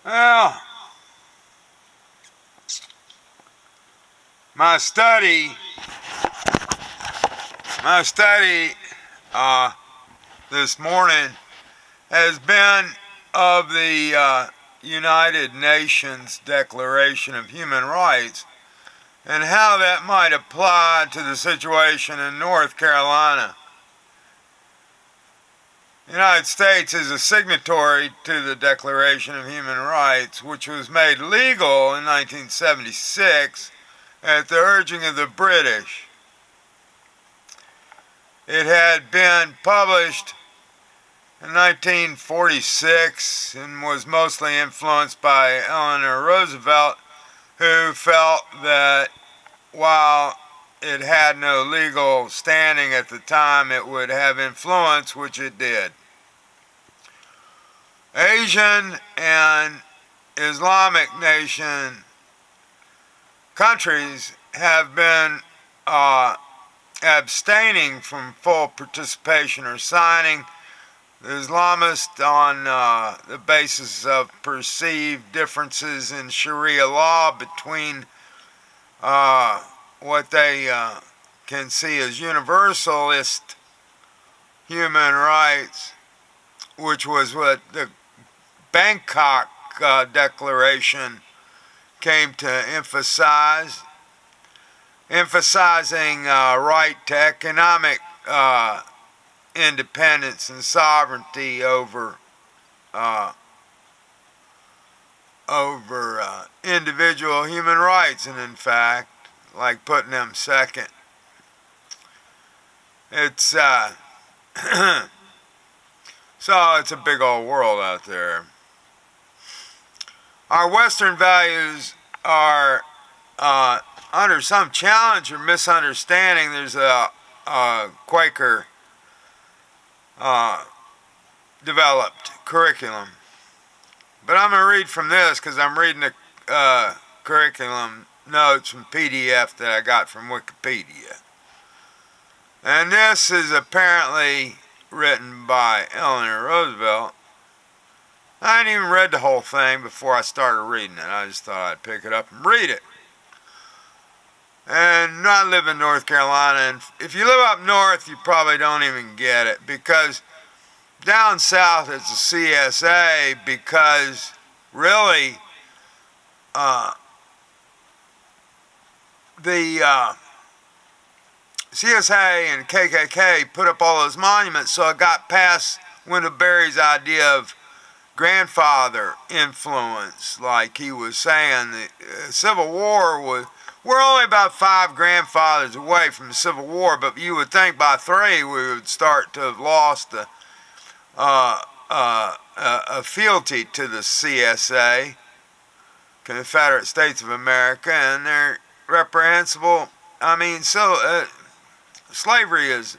Well, my study, my study uh, this morning has been of the United Nations Declaration of Human Rights and how that might apply to the situation in North Carolina. The United States is a signatory to the Declaration of Human Rights, which was made legal in 1976 at the urging of the British. It had been published in 1946 and was mostly influenced by Eleanor Roosevelt, who felt that while it had no legal standing at the time, it would have influence, which it did. Asian and Islamic nation countries have been abstaining from full participation or signing. The Islamists, on the basis of perceived differences in Sharia law between what they can see as universalist human rights, which was what the Bangkok Declaration came to emphasize, emphasizing right to economic independence and sovereignty over individual human rights, and in fact, like putting them second. It's so it's a big old world out there. Our Western values are under some challenge or misunderstanding. There's a Quaker developed curriculum. But I'm going to read from this because I'm reading the curriculum notes from PDF that I got from Wikipedia. And this is apparently written by Eleanor Roosevelt. I hadn't even read the whole thing before I started reading it. I just thought I'd pick it up and read it. And I live in North Carolina, and if you live up north, you probably don't even get it, because down south it's a CSA, because really the CSA and KKK put up all those monuments, so it got past Wendell Berry's idea of grandfather influence. Like he was saying, the Civil War was, we're only about 5 grandfathers away from the Civil War, but you would think by 3 we would start to have lost a fealty to the CSA, Confederate States of America, and they're reprehensible. I mean, slavery is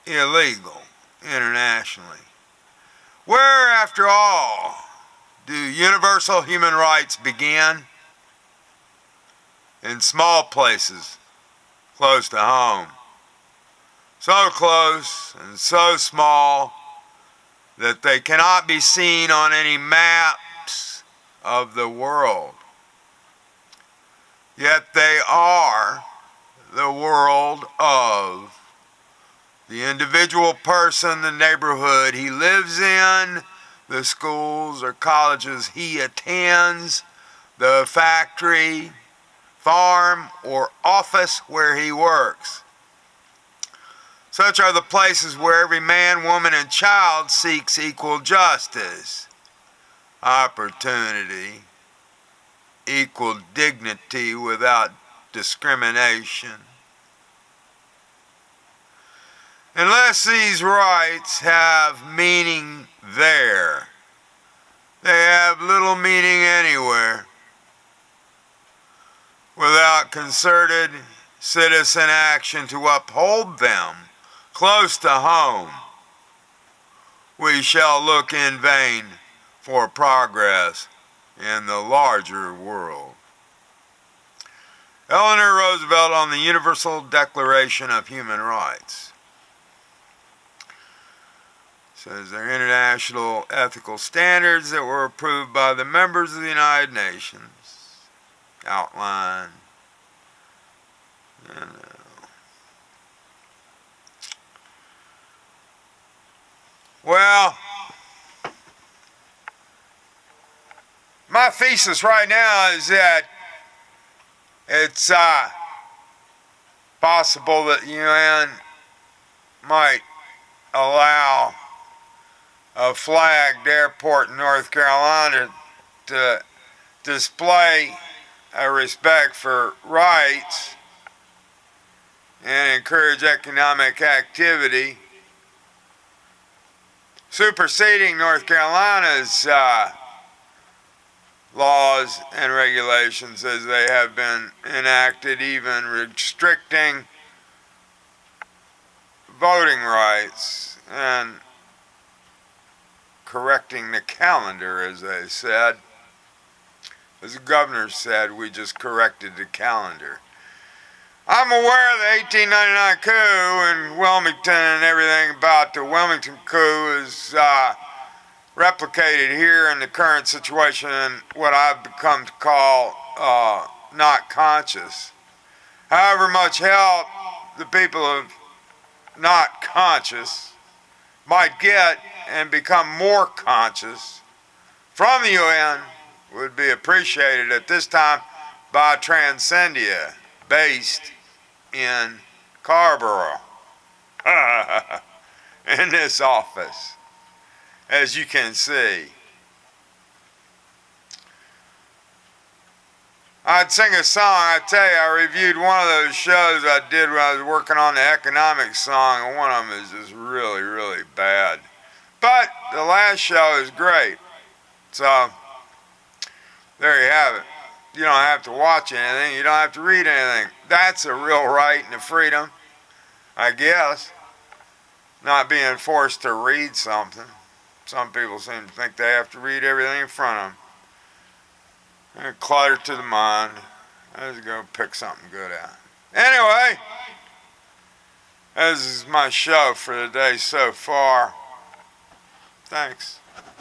illegal internationally. Where, after all, do universal human rights begin? In small places, close to home. So close and so small that they cannot be seen on any maps of the world. Yet they are the world of the individual person, the neighborhood he lives in, the schools or colleges he attends, the factory, farm, or office where he works. Such are the places where every man, woman, and child seeks equal justice, opportunity, equal dignity without discrimination. Unless these rights have meaning there, they have little meaning anywhere. Without concerted citizen action to uphold them close to home, we shall look in vain for progress in the larger world. Eleanor Roosevelt on the Universal Declaration of Human Rights. Says they're international ethical standards that were approved by the members of the United Nations. Outline. Well, my thesis right now is that it's possible that the UN might allow a flagged airport in North Carolina to display a respect for rights and encourage economic activity, superseding North Carolina's laws and regulations as they have been enacted, even restricting voting rights and correcting the calendar, as they said. As the governor said, we just corrected the calendar. I'm aware of the 1899 coup in Wilmington, and everything about the Wilmington coup is replicated here in the current situation in what I've become to call not conscious. However much help the people of not conscious might get and become more conscious from the UN would be appreciated at this time by Transcendia, based in Scarborough, in this office, as you can see. I'd sing a song. I tell you, I reviewed one of those shows I did when I was working on the economics song, and one of them is just really, really bad. But the last show is great. So, there you have it. You don't have to watch anything. You don't have to read anything. That's a real right and a freedom, I guess. Not being forced to read something. Some people seem to think they have to read everything in front of them. And clutter to the mind. Let's go pick something good out. Anyway, this is my show for the day so far. Thanks.